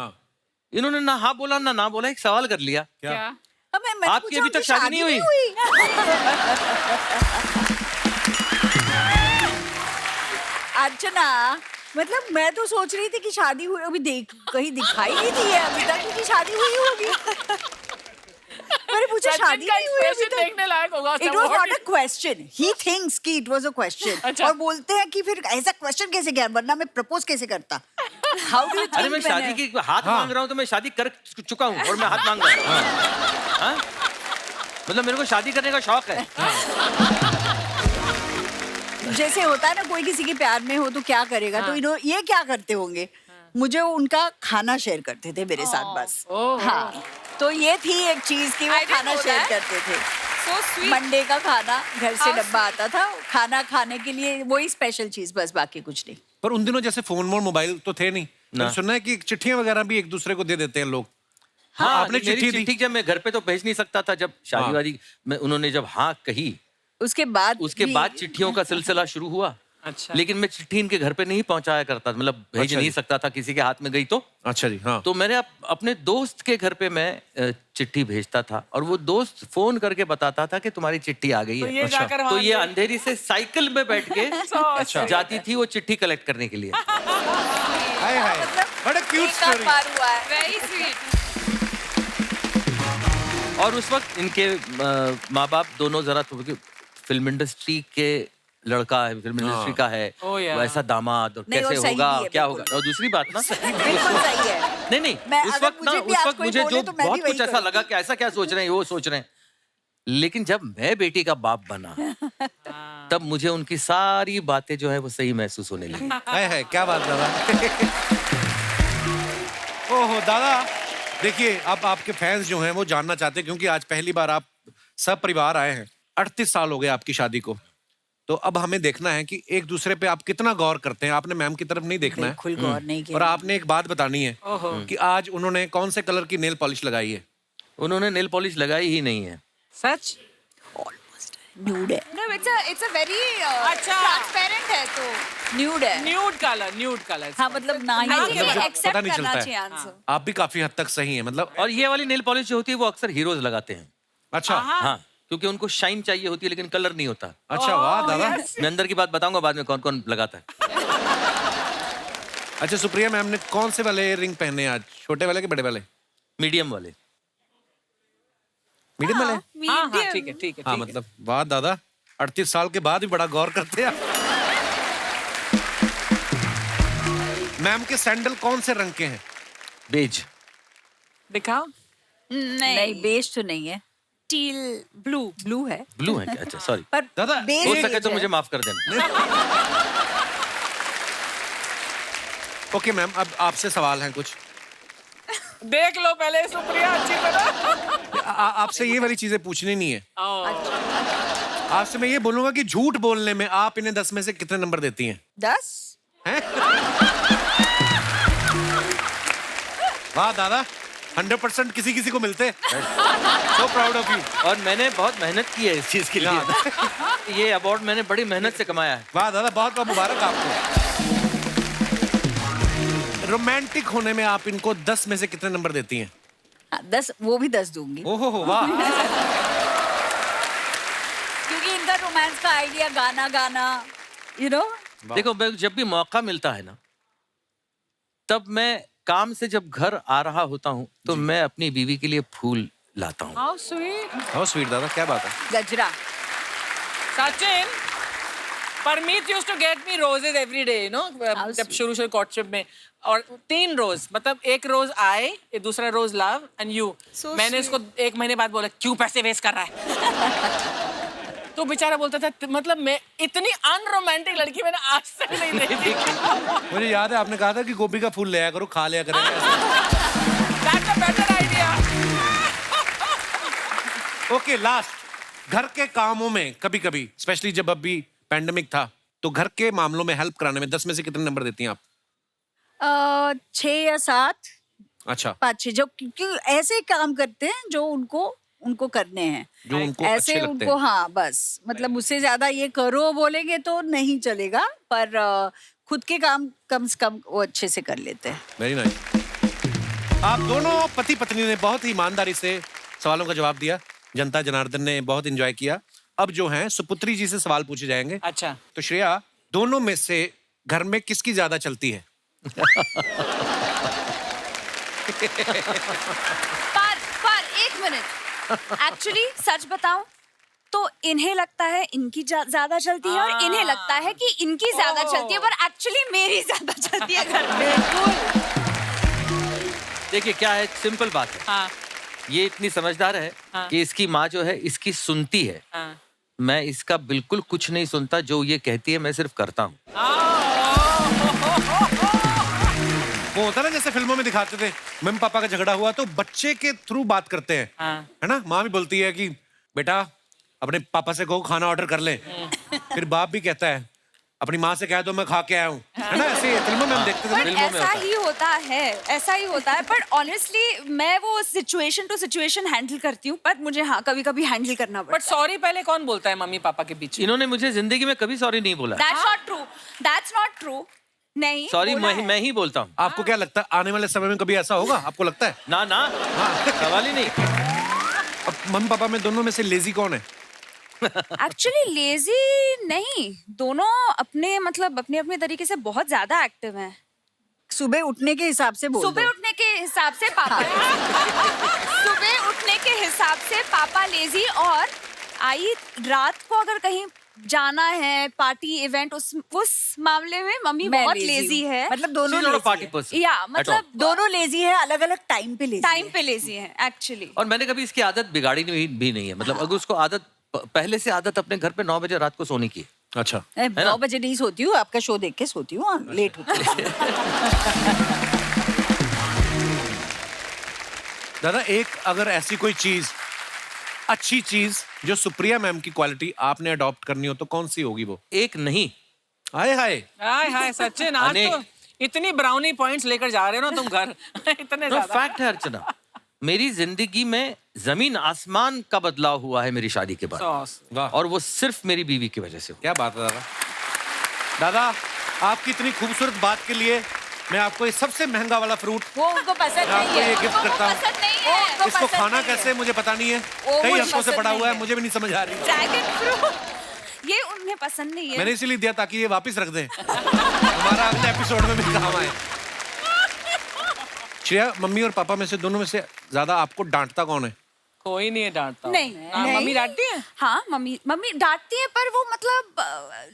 इन्होंने ना हाँ बोला ना बोला, एक सवाल कर लिया। क्या? मैंने आपकी पूछा, अभी तक उनकी शादी नहीं हुई? अर्चना, मतलब मैं तो सोच रही थी कि शादी हुई, अभी देख कहीं दिखाई नहीं दी है अभी तक कि शादी हुई होगी। मैंने पूछा सचिन शादी का नहीं हुई अभी expression तक। देखने लायक होगा। It was not a question. He thinks कि it was a question. अच्छा। और बोलते हैं कि फिर ऐसा क्वेश्चन कैसे किया, वरना मैं प्रपोज कैसे करता? How do you think? अरे मैं शादी की हाथ मांग रहा हूँ तो मैं शादी कर चुका हूँ और मैं हाथ मांग रहा हूँ। हाँ? मतलब मेरे को शादी करने का शौक है। जैसे होता है ना, कोई किसी के प्यार में हो तो क्या करेगा, तो ये क्या करते होंगे? मुझे उनका खाना शेयर करते थे मेरे साथ बस। हाँ, तो ये थी एक चीज कि वो I didn't खाना know शेयर that. करते थे। So sweet. मंडे का खाना घर से How डब्बा आता था, खाना खाने के लिए वही स्पेशल चीज, बस बाकी कुछ नहीं। पर उन दिनों जैसे फोन और मोबाइल तो थे नहीं। ना। मैंने सुना है कि चिट्ठियां वगैरह भी एक दूसरे को दे देते हैं लोग। हाँ, आपने मेरी चिट्ठी दी? चिट्ठी जब मैं घर पे तो भेज नहीं सकता था, जब शादी वादी में उन्होंने जब हाँ कही, उसके बाद भी- चिट्ठियों का सिलसिला शुरू हुआ। अच्छा। लेकिन मैं चिट्ठी इनके घर पे नहीं पहुंचाया करता, मतलब भेज अच्छा नहीं जी। सकता था, किसी के हाथ में गई तो। अच्छा जी, हाँ। तो मैंने अपने दोस्त के घर पे मैं चिट्ठी भेजता था और वो दोस्त फोन करके बताता था कि तुम्हारी चिट्ठी आ गई तो है। ये जाकर तो वहाँ ये अंधेरी से साइकिल में बैठ के अच्छा। जाती थी वो चिट्ठी कलेक्ट करने के लिए। हाय हाय, बड़ा क्यूट एक आध स्टोरी। बार हुआ है। Very sweet. और उस वक्त इनके माँ बाप दोनों जरा फिल्म इंडस्ट्री के लड़का है, फिल्म इंडस्ट्री का है, Oh, yeah. वैसा दामाद, और नहीं, और कैसे सही होगा, भी है, क्या बिल्कुल। होगा। और दूसरी बात ना, बिल्कुल सही है। नहीं नहीं, मैं उस अगर वक्त ना, मुझे भी उस आज वक्त कोई मुझे बोले जो तो मैं भी बहुत वही कुछ ऐसा करूंगी। लगा कि ऐसा क्या सोच रहे हैं, वो सोच रहे हैं। लेकिन जब मैं बेटी का बाप बना तब मुझे उनकी सारी बातें जो है वो सही महसूस होने लगी। हाय हाय, क्या बात दादा। ओहो दादा, देखिए अब आपके फैंस जो हैं वो जानना चाहते हैं, क्योंकि आज पहली बार आप सब परिवार आए हैं। 38 साल हो गए आपकी शादी को, तो अब हमें देखना है कि एक दूसरे पे आप कितना गौर करते हैं। आपने मैम की तरफ नहीं देखना है, बिल्कुल गौर नहीं किया। और आपने एक बात बतानी है कि आज उन्होंने कौन से कलर की नेल पॉलिश लगाई है। उन्होंने नेल पॉलिश लगाई ही नहीं है। सच? न्यूड है, No, it's a very अच्छा। transparent है तो। न्यूड है। Nude colour, nude colour. हाँ, मतलब ना ही I बोलो। think ये मुझे accept पता नहीं करना चलता है। चाहिए आंसर। आप भी काफी हद तक सही है, मतलब। और ये वाली नेल पॉलिश जो होती है वो अक्सर हीरोज लगाते हैं। अच्छा हाँ, क्योंकि उनको शाइन चाहिए होती है लेकिन कलर नहीं होता। अच्छा, वाह दादा। मैं अंदर की बात बताऊंगा बाद में कौन कौन लगाता है। अच्छा, सुप्रिया मैम ने कौन से वाले रिंग पहने आज, छोटे वाले के बड़े वाले? मीडियम वाले। मीडियम वाले? हाँ हाँ, Medium. ठीक है, ठीक है, हाँ, ठीक है। मतलब वाह दादा, 38 साल के बाद भी बड़ा गौर करते हैं आप। मैम के सैंडल कौन से रंग के हैं? बेज। दिखाओ। नहीं, बेज तो नहीं है, Teal blue. ब्लू है। ब्लू है क्या? अच्छा सॉरी, पर दादा, बेज हो बेज सके तो है। मुझे माफ कर देना। ओके मैम, अब आपसे सवाल हैं कुछ। देख लो पहले सुप्रिया अच्छी तरह। आपसे ये वाली चीजें पूछनी नहीं है। ओ, आपसे मैं ये बोलूंगा कि झूठ बोलने में आप इन्हें 10 में से कितने नंबर देती हैं? 10। हैं? वाह दादा, 100% किसी किसी को मिलते। So proud of you. और मैंने बहुत मेहनत की है इस चीज के लिए। ये अवार्ड मैंने बड़ी मेहनत से कमाया है। वाह दादा, बहुत बहुत मुबारक आपको। रोमांटिक होने में आप इनको 10 में से कितने नंबर देती हैं? 10, वो भी 10 दूंगी, ओहो वाह। क्योंकि इनका रोमांस का आइडिया गाना गाना, यू नो। देखो, मैं जब भी मौका मिलता है ना, तब मैं काम से जब घर आ रहा होता हूँ तो मैं अपनी बीवी के लिए फूल लाता हूँ। How sweet. हाउ स्वीट दादा, क्या बात है। गजरा। Sachin, Parmeet used to get me roses every day, you know, जब शुरू कोर्टशिप में। और 3 रोज, मतलब एक रोज आए, दूसरा रोज लव एंड यू। So मैंने sweet. इसको 1 महीने बाद बोला क्यों पैसे वेस्ट कर रहा है। तो बेचारा बोलता था मतलब मैं इतनी अनरोमांटिक लड़की मैंने आज तक नहीं देखी। मुझे याद है आपने कहा था कि गोभी का फूल ले आया करो, खा लिया करेंगे। That's a better idea. Okay, last, घर के कामों में कभी कभी, स्पेशली जब अभी पैंडेमिक था, तो घर के मामलों में हेल्प कराने में 10 में से कितने नंबर देती हैं आप? 6 या 7, अच्छा, 5-6, जो क्योंकि ऐसे काम करते हैं जो उनको करने हैं, जो उनको ऐसे अच्छे लगते उनको, हैं। हाँ बस, मतलब उससे ज्यादा ये करो बोलेंगे तो नहीं चलेगा, पर खुद के काम कम से कम वो अच्छे से कर लेते हैं। Very nice. आप दोनों पति पत्नी ने बहुत ही ईमानदारी से सवालों का जवाब दिया, जनता जनार्दन ने बहुत एंजॉय किया। अब जो हैं सुपुत्री जी से सवाल पूछे जाएंगे। अच्छा, तो श्रेया, दोनों में से घर में किसकी ज्यादा चलती है? पर एक मिनट, एक्चुअली सच बताऊं तो इन्हें लगता है इनकी ज्यादा चलती है और इन्हें लगता है कि इनकी ज्यादा चलती है, पर एक्चुअली मेरी ज्यादा चलती है घर में। देखिए क्या है, सिंपल बात है। हाँ, ये इतनी समझदार है हाँ। कि इसकी माँ जो है इसकी सुनती है। हाँ। मैं इसका बिल्कुल कुछ नहीं सुनता, जो ये कहती है मैं सिर्फ करता हूँ। वो होता ना जैसे फिल्मों में दिखाते थे, मम्मी पापा का झगड़ा हुआ तो बच्चे के थ्रू बात करते हैं, हाँ। है ना? माँ भी बोलती है कि बेटा अपने पापा से कहो खाना ऑर्डर कर ले। फिर बाप भी कहता है अपनी माँ से कह दो मैं खा के आया हूँ, है ना? ऐसे फिल्मों में हम देखते थे पर ना। फिल्मों में ऐसा होता है। ही होता है, ऐसा ही होता है। पर ऑनेस्टली मैं वो सिचुएशन टू सिचुएशन हैंडल करती हूँ, पर मुझे हाँ कभी कभी हैंडल करना बट पड़ता है। सॉरी पहले कौन बोलता है मम्मी पापा के बीच में? इन्होंने मुझे जिंदगी में कभी सॉरी नहीं बोला। That's not true, that's not true. नहीं, सॉरी बोला है। मैं ही बोलता हूँ। आपको क्या लगता है आने वाले समय में कभी ऐसा होगा? आपको लगता है? ना ना, सवाल ही नहीं। अब मम्मी पापा में दोनों में से लेजी कौन है? एक्चुअली लेजी नहीं, दोनों अपने मतलब अपने अपने तरीके से बहुत ज्यादा एक्टिव हैं। सुबह उठने के हिसाब से बोल सुबह दो। उठने के हिसाब से पापा सुबह उठने के हिसाब से पापा लेजी, और आई रात को अगर कहीं जाना है पार्टी इवेंट, उस मामले में मम्मी मैं बहुत lazy लेजी हूँ। है। मतलब दोनों She's not a lazy party है। person या at all. मतलब दोनों लेजी है, अलग अलग टाइम पे लेजी टाइम है। पे लेजी है एक्चुअली। और मैंने कभी इसकी आदत बिगाड़ी भी नहीं है। मतलब अगर उसको आदत पहले से आदत अपने घर पे 9 बजे रात को सोने की है। अच्छा, मैं 9 बजे नहीं सोती हूँ, आपका शो देख के सोती हूँ, हाँ, लेट होती हूँ। दादा एक अगर ऐसी कोई चीज, अच्छी चीज जो सुप्रिया मैम की क्वालिटी आपने अडॉप्ट करनी हो तो कौन सी होगी वो? एक नहीं, हाय हाय, हाय हाय सचिन, आज अनेक। तो इतनी ब्राउनी पॉइंट्स लेकर जा रहे हो ना तुम घर। इतने ज्यादा। फैक्ट है अर्चना, मेरी जिंदगी में जमीन आसमान का बदलाव हुआ है मेरी शादी के बाद, सॉस। वाह, और वो सिर्फ मेरी बीवी की वजह से हुआ। क्या बात है दादा। दादा आपकी इतनी खूबसूरत बात के लिए मैं आपको ये सबसे महंगा वाला फ्रूट वो उनको पसंद मैं आपको नहीं ये है। गिफ्ट करता हूँ। पसंद नहीं वो है। उनको इसको पसंद खाना नहीं है। कैसे मुझे पता नहीं है, वो कई मुझे हफ्तों से पसंद पड़ा नहीं हुआ है, है। मुझे भी नहीं समझ आ रही। ड्रैगन फ्रूट ये उन्हें पसंद नहीं है। मैंने इसीलिए दिया ताकि ये वापस रख दें, हमारा अगले एपिसोड में भी काम आए। श्रेया, मम्मी और पापा में से दोनों में से ज्यादा आपको डांटता कौन है? कोई नहीं है डांटता। नहीं, हाँ, नहीं। मम्मी डांटती है? हाँ मम्मी डांटती है, पर वो मतलब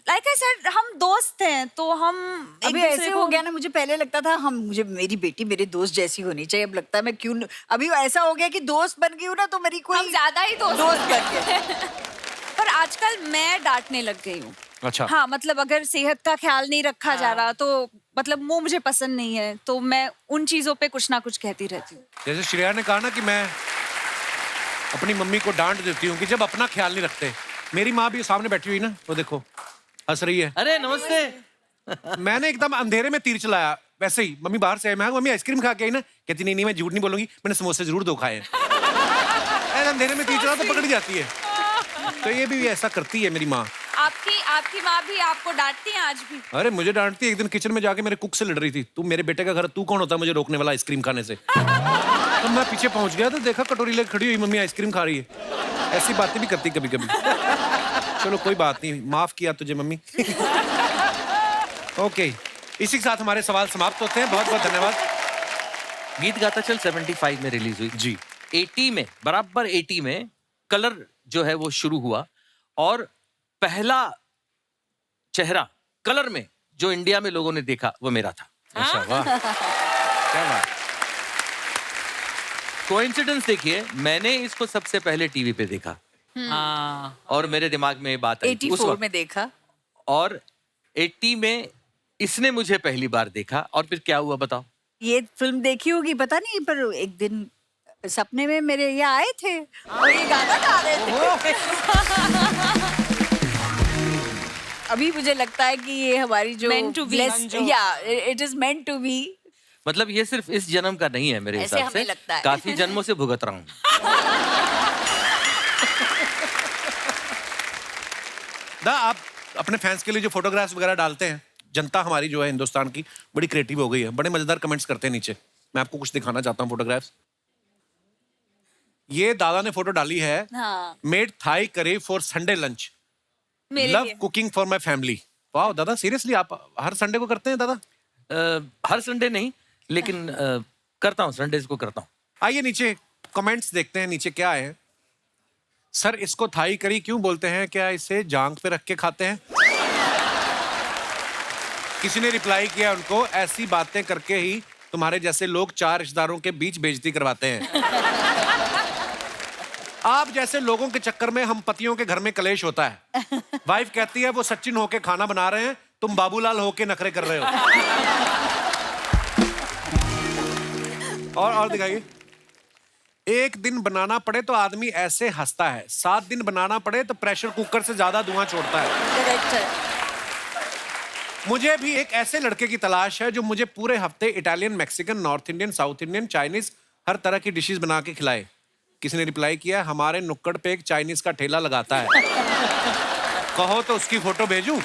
लाइक आई सेड हम दोस्त हैं तो हम एक अभी दूसरे ऐसे को- हो गया ना, मुझे पहले लगता था मुझे मेरी बेटी मेरे दोस्त जैसी होनी चाहिए, अब लगता है मैं क्यों अभी ऐसा हो गया कि दोस्त बन गई हूँ ना, तो मेरी हम कोई ज्यादा ही दोस्त बन गए। पर आजकल मैं डांटने लग गई हूँ। अच्छा, हाँ मतलब अगर सेहत का ख्याल नहीं रखा जा रहा तो मतलब वो मुझे पसंद नहीं है, तो मैं उन चीजों पे कुछ ना कुछ कहती रहती हूँ। जैसे श्रेया ने कहा ना कि मैं अपनी मम्मी को डांट देती हूँ कि जब अपना ख्याल नहीं रखते। मेरी माँ भी सामने बैठी हुई ना, वो देखो हंस रही है। अरे नमस्ते। मैंने एकदम अंधेरे में तीर चलाया, वैसे ही मम्मी बाहर से आई, मैं मम्मी आइसक्रीम खा के आई ना, कहती नहीं नहीं मैं झूठ नहीं बोलूंगी, मैंने समोसे जरूर 2 खाए हैं। ऐसे अंधेरे में तीर चला तो पकड़ जाती है, तो ये भी ऐसा करती है मेरी माँ। आपकी माँ भी आपको डांटती है आज भी? अरे मुझे डांटती है, एक दिन किचन में जाके मेरे कुक से लड़ रही थी, तू मेरे बेटे का घर, तू कौन होता है मुझे रोकने वाला आइसक्रीम खाने से। तो मैं पीछे पहुंच गया तो देखा कटोरी लेकर खड़ी हुई मम्मी आइसक्रीम खा रही है। ऐसी बातें भी करती कभी कभी। चलो कोई बात नहीं, माफ किया तुझे मम्मी। ओके, इसी के साथ हमारे सवाल समाप्त होते हैं। बहुत बहुत धन्यवाद। गीत गाता चल 75 में रिलीज हुई जी, 80 में, बराबर 80 में कलर जो है वो शुरू हुआ, और पहला चेहरा कलर में जो इंडिया में लोगों ने देखा वो मेरा था। अच्छा, वाह, क्या बात। कोइंसिडेंस देखिए, मैंने इसको सबसे पहले टीवी पे देखा, हाँ और मेरे दिमाग में ये बात आई थी उस 84 वक्त। में देखा। और 80 में इसने मुझे पहली बार देखा और फिर क्या हुआ बताओ। ये फिल्म देखी होगी पता नहीं, पर एक दिन सपने में मेरे ये आए थे और ये गाना गा रहे थे। अभी मुझे लगता है कि ये हमारी जो Meant to be. या it is meant to be. मतलब ये सिर्फ इस जन्म का नहीं है मेरे ऐसे हिसाब हमें से, लगता है। काफी जन्मों से भुगत रहा हूँ। आप अपने फैंस के लिए जो फोटोग्राफ्स वगैरह डालते हैं, जनता हमारी जो है हिंदुस्तान की बड़ी क्रिएटिव हो गई है, बड़े मजेदार कमेंट्स करते हैं नीचे। मैं आपको कुछ दिखाना चाहता हूँ फोटोग्राफ्स। ये दादा ने फोटो डाली है, हाँ made Thai curry for Sunday lunch, मेरे लव लिए कुकिंग फॉर माई फैमिली। वाह दादा, सीरियसली आप हर संडे को करते हैं दादा? हर संडे नहीं, लेकिन करता हूँ, संडेज को करता हूँ। आइए नीचे कमेंट्स देखते हैं, नीचे क्या है। सर इसको थाई करी क्यों बोलते हैं, क्या इसे जांग पे रख के खाते हैं? किसी ने रिप्लाई किया उनको, ऐसी बातें करके ही तुम्हारे जैसे लोग 4 रिश्तेदारों के बीच बेइज्जती करवाते हैं। आप जैसे लोगों के चक्कर में हम पतियों के घर में कलेश होता है। वाइफ कहती है वो सचिन होके खाना बना रहे हैं, तुम बाबूलाल होके नखरे कर रहे हो। और दिखाइए। एक दिन बनाना पड़े तो आदमी ऐसे हंसता है, 7 दिन बनाना पड़े तो प्रेशर कुकर से ज्यादा धुआं छोड़ता है। करेक्ट है। मुझे भी एक ऐसे लड़के की तलाश है जो मुझे पूरे हफ्ते Italian, Mexican, North Indian, South Indian, Chinese हर तरह की डिशेस बना के खिलाए। किसी ने रिप्लाई किया, हमारे नुक्कड़ पे एक चाइनीज का ठेला लगाता है, कहो तो उसकी फोटो भेजूं।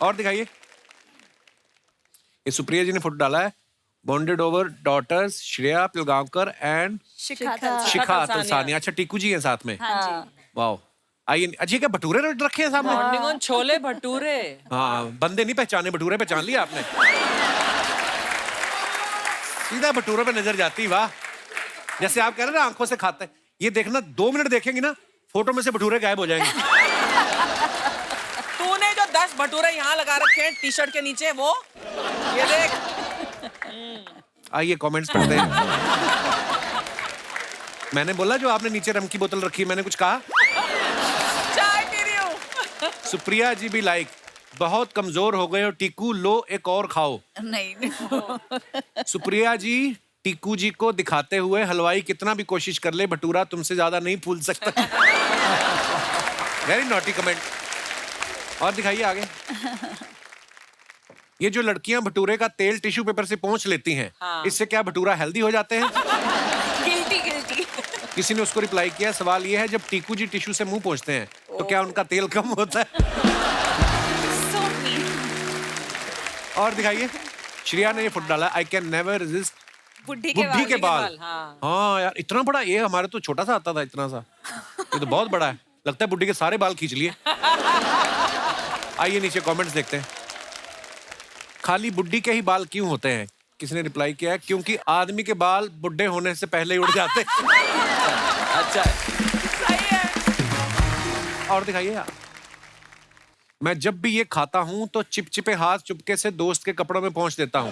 और दिखाइए, ये सुप्रिया जी ने फोटो डाला है, bonded over daughters Shreya Pilgaonkar and Shikha Shikha Talsania. अच्छा टीकू जी हैं साथ में। वाह, आइए। अच्छा क्या भटूरे रखे हैं सामने? Morning on chole bhature. हाँ, बंदे नहीं पहचाने, भटूरे पहचान लिया आपने। सीधा भटूरे पे नजर जाती। वाह, जैसे आप कह रहे हैं ना आंखों से खाते हैं, ये देखना 2 मिनट देखेंगे ना, फोटो में से भटूरे गायब हो जाएंगे। तूने जो 10 भटूरे यहाँ लगा रखे हैं टी शर्ट के नीचे, वो ये देख। आइए कमेंट्स पढ़ते हैं। मैंने बोला जो आपने नीचे रम की बोतल रखी, मैंने कुछ कहा? चाय पी रही हूँ। सुप्रिया जी भी लाइक, बहुत कमजोर हो गए हो टीकू, लो एक और खाओ। नहीं सुप्रिया जी टीकू जी को दिखाते हुए, हलवाई कितना भी कोशिश कर ले भटूरा तुमसे ज्यादा नहीं फूल सकता। Very naughty comment. और दिखाइए आगे। ये जो लड़कियां भटूरे का तेल टिश्यू पेपर से पोंछ लेती हैं, इससे क्या भटूरा हेल्दी हो जाते हैं? गिल्टी गिल्टी किसी ने उसको रिप्लाई किया, सवाल ये है जब टीकू जी टिश्यू से मुंह पोंछते हैं तो क्या उनका तेल कम होता है? सो मीन और दिखाइए, श्रेया ने ये फोटो डाला, आई कैन नेवर रेजिस्ट बुढ़ी बुढ़ी के बाल। हाँ। हाँ यार, इतना बड़ा, ये हमारे तो छोटा सा आता था, इतना सा, ये तो बहुत बड़ा है। लगता है बुढ़ी के सारे बाल खींच लिए। आइए नीचे कमेंट्स देखते हैं। खाली बुढ़ी के ही बाल क्यों होते हैं? किसी ने रिप्लाई किया है, क्योंकि आदमी के बाल बुढ़े होने से पहले ही उड़ जाते हैं। अच्छा है। सही है। और दिखाइए यार, मैं जब भी ये खाता हूं तो चिपचिपे हाथ चुपके से दोस्त के कपड़ों में पहुंच देता हूं,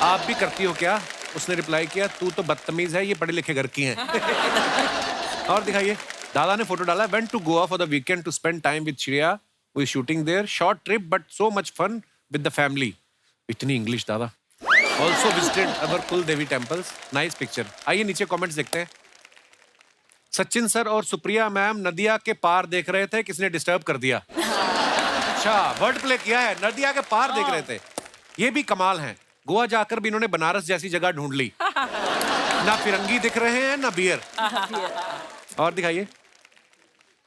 आप भी करती हो क्या? उसने रिप्लाई किया, तू तो बदतमीज है, ये पढ़े लिखे घर की हैं। और दिखाइए, दादा ने फोटो डाला, went to Goa for the weekend to spend time with Shreya, we shooting there, short trip but so much fun with the family. इतनी इंग्लिश दादा। ऑल्सो विजिटेड अवर कुल देवी टेम्पल्स, नाइस पिक्चर। आइए नीचे कमेंट्स देखते हैं। सचिन सर और सुप्रिया मैम नदिया के पार देख रहे थे, किसने डिस्टर्ब कर दिया? अच्छा, वर्ड प्ले किया है, नदिया के पार देख रहे थे। ये भी कमाल हैं, गोवा जाकर भी इन्होंने बनारस जैसी जगह ढूंढ ली। ना फिरंगी दिख रहे हैं ना बियर। और दिखाइए,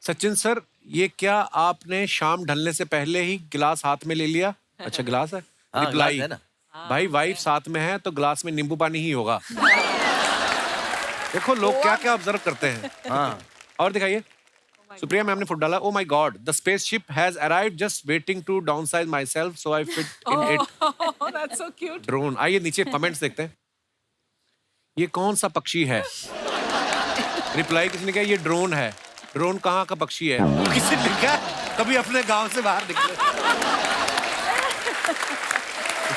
सचिन सर ये क्या आपने शाम ढलने से पहले ही गिलास हाथ में ले लिया? अच्छा गिलास है। हाँ, रिप्लाई, गिलास है ना। भाई वाइफ साथ में है तो गिलास में नींबू पानी ही होगा। देखो लोग क्या क्या ऑब्जर्व करते हैं। हाँ। और दिखाइए, सुप्रिया मैम ने फुट डाला, oh my god the spaceship has arrived, just waiting to downsize myself so I fit in it. Oh, that's so cute. Drone. आइए नीचे कमेंट्स देखते हैं। ये कौन सा पक्षी है? रिप्लाई किसी ने किया, ये ड्रोन है। ड्रोन कहाँ का पक्षी है? किसी ने लिखा, कभी अपने गांव से बाहर निकले।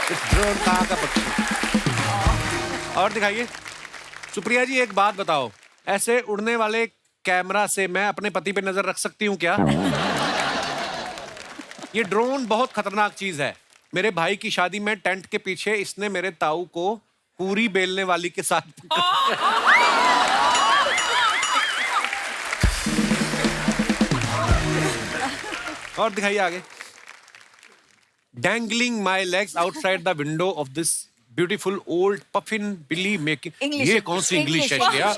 ड्रोन कहाँ का पक्षी? और दिखाइए, सुप्रिया जी एक बात बताओ, ऐसे उड़ने वाले कैमरा से मैं अपने पति पे नजर रख सकती हूँ क्या? ये ड्रोन बहुत खतरनाक चीज है। मेरे भाई की शादी में टेंट के पीछे इसने मेरे ताऊ को पूरी बेलने वाली के साथ और दिखाइए आगे। Dangling my legs outside the window of this beautiful old puffin billy making। English, ये कौन सी इंग्लिश है श्रेया?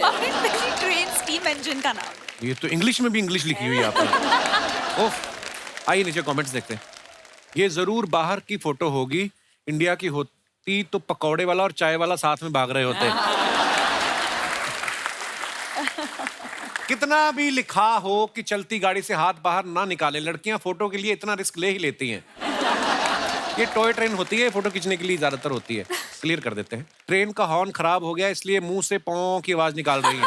ट्रेन स्टीम इंजन का नाम। ये तो इंग्लिश में भी इंग्लिश लिखी हुई है आपने। ओफ, आइए नीचे कमेंट्स देखते हैं। ये जरूर बाहर की फोटो होगी, इंडिया की होती तो पकौड़े वाला और चाय वाला साथ में भाग रहे होते। कितना भी लिखा हो कि चलती गाड़ी से हाथ बाहर ना निकाले, लड़कियां फोटो के लिए इतना रिस्क ले ही लेती हैं। ये टॉय ट्रेन होती है, फोटो खींचने के लिए ज्यादातर होती है। क्लियर कर देते हैं। ट्रेन का हॉर्न खराब हो गया इसलिए मुंह से पौ की आवाज निकाल रही है।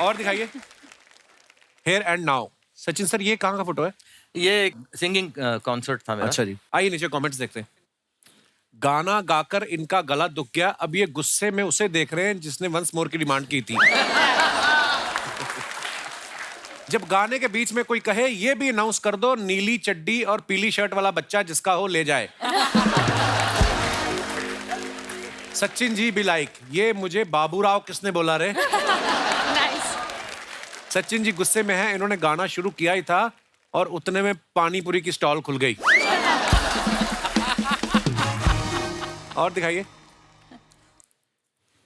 और दिखाइए। Here and now. Sachin sir, ये कहाँ का फोटो है? ये सिंगिंग कॉन्सर्ट था मेरा। अच्छा जी, आइए नीचे कमेंट्स देखते हैं। गाना गाकर इनका गला दुख गया, अब ये गुस्से में उसे देख रहे हैं जिसने वंस मोर की डिमांड की थी। जब गाने के बीच में कोई कहे ये भी अनाउंस कर दो, नीली चड्डी और पीली शर्ट वाला बच्चा जिसका हो ले जाए। सचिन जी भी लाइक, ये मुझे बाबूराव किसने बोला रे? सचिन जी गुस्से में हैं, इन्होंने गाना शुरू किया ही था और उतने में पानी पूरी की स्टॉल खुल गई। और दिखाइए।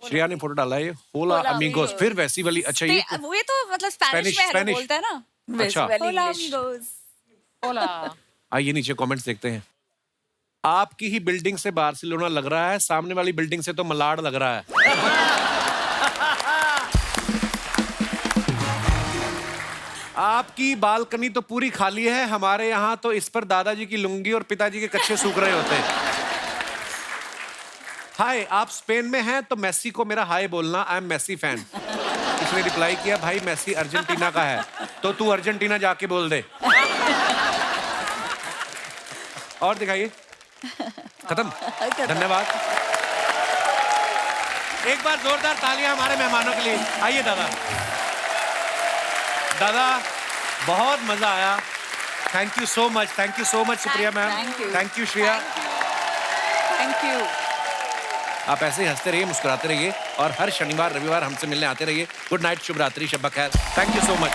श्रेया ने फोटो डाला है, होला अमीगोस, फिर वैसी वाली। अच्छा ये वो ये तो मतलब स्पेनिश में स्पेनिश बोलता है ना। अच्छा, होला amigos। होला। आइए नीचे कमेंट्स देखते हैं। आपकी ही बिल्डिंग से बार्सिलोना लग रहा है, सामने वाली बिल्डिंग से तो मलाड लग रहा है। आपकी बालकनी तो पूरी खाली है, हमारे यहाँ तो इस पर दादाजी की लुंगी और पिताजी के कच्चे सूख रहे होते हैं। हाय, आप स्पेन में हैं तो मेसी को मेरा हाय बोलना, आई एम मेसी फैन। इसने रिप्लाई किया, भाई मेसी अर्जेंटीना का है तो तू अर्जेंटीना जाके बोल दे। और दिखाइए। खत्म। धन्यवाद। एक बार जोरदार तालियां हमारे मेहमानों के लिए। आइए दादा। दादा, बहुत मजा आया। Thank you so much, thank you so much Supriya ma'am, thank you Shreya, thank you. आप ऐसे ही हंसते रहिए, मुस्कुराते रहिए और हर शनिवार रविवार हमसे मिलने आते रहिए। गुड नाइट, शुभ रात्रि, शब बखैर। Thank you so much.